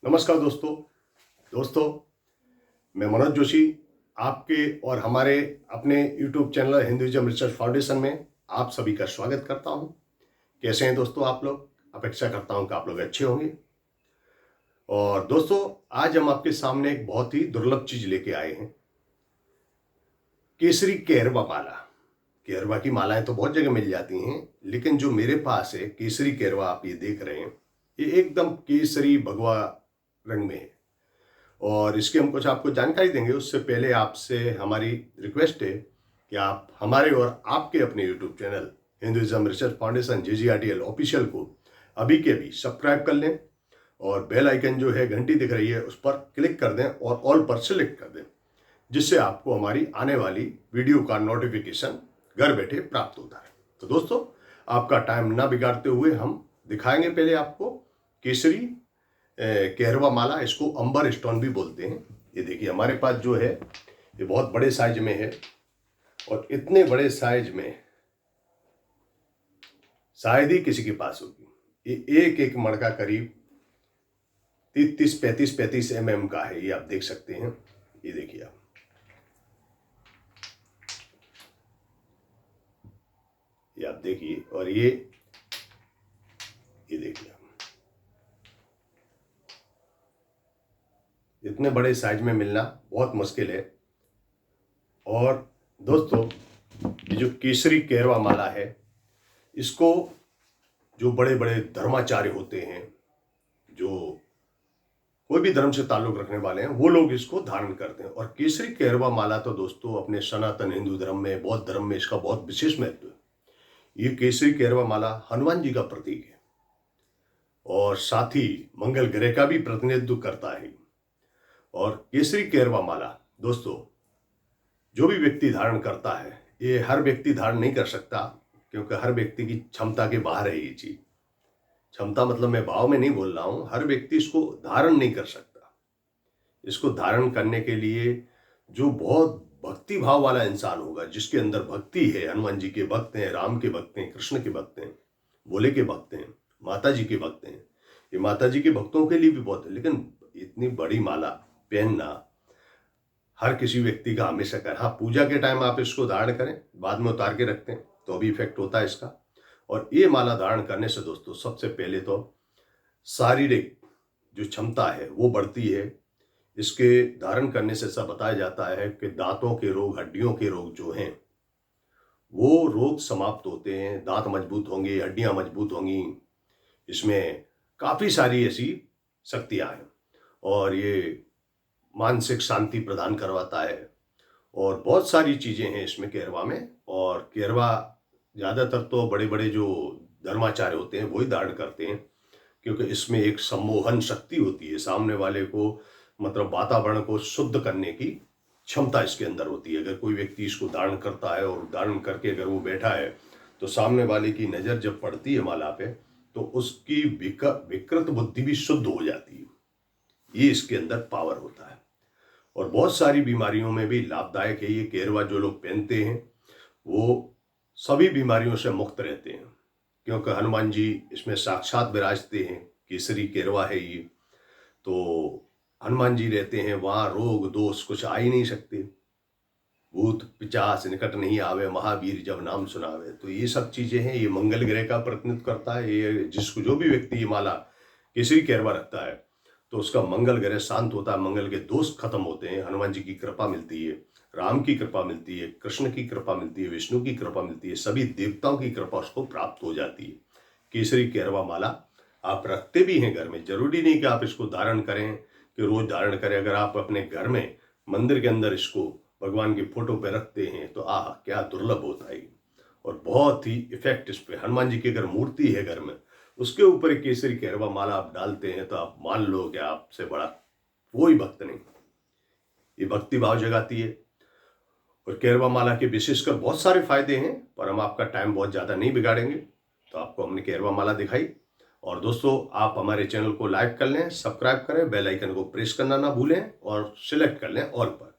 नमस्कार दोस्तों मैं मनोज जोशी आपके और हमारे अपने YouTube channel Hinduism research foundation में आप सभी का स्वागत करता हूं। कैसे हैं दोस्तों आप लोग? अपेक्षा करता हूं कि आप लोग अच्छे होंगे। और दोस्तों आज हम आपके सामने एक बहुत ही दुर्लभ चीज लेके आए हैं, केसरी केरवा माला। केरवा की मालाएं तो बहुत जगह मिल जाती हैं, लेकिन जो मेरे पास है केसरी केरवा, आप ये देख रहे हैं, ये एकदम केसरी भगवा रंग में है। और इसकी हम कुछ आपको जानकारी देंगे। उससे पहले आपसे हमारी रिक्वेस्ट है कि आप हमारे और आपके अपने YouTube channel Hinduism research foundation JGRTL official को अभी के अभी सब्सक्राइब कर लें और बेल आइकन जो है घंटी दिख रही है उस पर क्लिक कर दें और ऑल पर सिलेक्ट कर दें, जिससे आपको हमारी आने वाली वीडियो का नोटिफिकेशन घर बैठे प्राप्त होता है। तो दोस्तों आपका टाइम ना बिगाड़ते हुए हम दिखाएंगे पहले आपको केसरी केरवा माला। इसको अंबर स्टोन भी बोलते हैं। ये देखिए हमारे पास जो है ये बहुत बड़े साइज में है, और इतने बड़े साइज में शायद ही किसी के पास होगी। ये एक एक मणका करीब 35 mm का है। ये आप देख सकते हैं, ये देखिए आप, ये आप देखिए। और ये देखिए आप, इतने बड़े साइज में मिलना बहुत मुश्किल है। और दोस्तों ये जो केसरी केरवा माला है, इसको जो बड़े बड़े धर्माचार्य होते हैं, जो कोई भी धर्म से ताल्लुक रखने वाले हैं, वो लोग इसको धारण करते हैं। और केसरी केरवा माला तो दोस्तों अपने सनातन हिंदू धर्म में, बौद्ध धर्म में इसका बहुत विशेष महत्व है। ये केसरी केरवा माला हनुमान जी का प्रतीक है और साथ ही मंगल ग्रह का भी प्रतिनिधित्व करता है। और केसरी केरवा माला दोस्तों जो भी व्यक्ति धारण करता है, ये हर व्यक्ति धारण नहीं कर सकता, क्योंकि हर व्यक्ति की क्षमता के बाहर है ये चीज। क्षमता मतलब मैं भाव में नहीं बोल रहा हूं, हर व्यक्ति इसको धारण नहीं कर सकता। इसको धारण करने के लिए जो बहुत भक्ति भाव वाला इंसान होगा, जिसके अंदर भक्ति है, हनुमान जी के भक्त हैं, राम के भक्त हैं, कृष्ण के भक्त हैं, भोले के भक्त हैं, माता जी के भक्त हैं। ये माता जी के भक्तों के लिए भी बहुत है, लेकिन इतनी बड़ी माला पहनना हर किसी व्यक्ति का हमेशा कर। हाँ, पूजा के टाइम आप इसको धारण करें, बाद में उतार के रखते हैं तो अभी इफेक्ट होता है इसका। और ये माला धारण करने से दोस्तों सबसे पहले तो शारीरिक जो क्षमता है वो बढ़ती है। इसके धारण करने से ऐसा बताया जाता है कि दांतों के रोग, हड्डियों के रोग जो हैं, वो रोग समाप्त होते हैं। दांत मजबूत होंगे, हड्डियां मजबूत होंगी। इसमें काफी सारी ऐसी शक्तियां हैं और ये मानसिक शांति प्रदान करवाता है और बहुत सारी चीजें हैं इसमें केरवा में। और केरवा ज्यादातर तो बड़े बड़े जो धर्माचार्य होते हैं वही धारण करते हैं, क्योंकि इसमें एक सम्मोहन शक्ति होती है। सामने वाले को मतलब वातावरण को शुद्ध करने की क्षमता इसके अंदर होती है। अगर कोई व्यक्ति इसको धारण करता है और धारण करके अगर वो बैठा है, तो सामने वाले की नजर जब पड़ती है माला पे, तो उसकी विकृत बुद्धि भी शुद्ध हो जाती है। ये इसके अंदर पावर होता है और बहुत सारी बीमारियों में भी लाभदायक है। ये केरवा जो लोग पहनते हैं वो सभी बीमारियों से मुक्त रहते हैं, क्योंकि हनुमान जी इसमें साक्षात विराजते हैं। केसरी केरवा है ये, तो हनुमान जी रहते हैं वहाँ, रोग दोष कुछ आ ही नहीं सकते। भूत पिचास निकट नहीं आवे, महावीर जब नाम सुनावे। तो ये सब चीजें हैं। ये मंगल ग्रह का प्रतिनिधित्व करता है। ये जिसको जो भी व्यक्ति ये माला केसरी केरवा रखता है तो उसका मंगल ग्रह शांत होता है, मंगल के दोष खत्म होते हैं, हनुमान जी की कृपा मिलती है, राम की कृपा मिलती है, कृष्ण की कृपा मिलती है, विष्णु की कृपा मिलती है, सभी देवताओं की कृपा उसको प्राप्त हो जाती है। केसरी केरवा माला आप रखते भी हैं घर में, जरूरी नहीं कि आप इसको धारण करें कि रोज धारण करें। अगर आप अपने घर में मंदिर के अंदर इसको भगवान की फोटो पे रखते हैं तो आह क्या दुर्लभ होता है। और बहुत ही इफेक्ट इस पे, हनुमान जी की अगर मूर्ति है घर में, उसके ऊपर एक केसरी केरवा माला आप डालते हैं तो आप मान लो कि आपसे बड़ा कोई भक्त नहीं। ये भक्ति भाव जगाती है। और केरवा माला के विशेषकर बहुत सारे फायदे हैं, पर हम आपका टाइम बहुत ज्यादा नहीं बिगाड़ेंगे, तो आपको हमने केरवा माला दिखाई। और दोस्तों आप हमारे चैनल को लाइक कर लें, सब्सक्राइब करें, बेल आइकन को प्रेस करना ना भूलें और सिलेक्ट कर लें ऑल पर।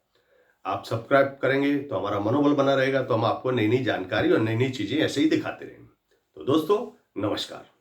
आप सब्सक्राइब करेंगे तो हमारा मनोबल बना रहेगा, तो हम आपको नई नई जानकारी और नई नई चीजें ऐसे ही दिखाते रहेंगे। तो दोस्तों नमस्कार।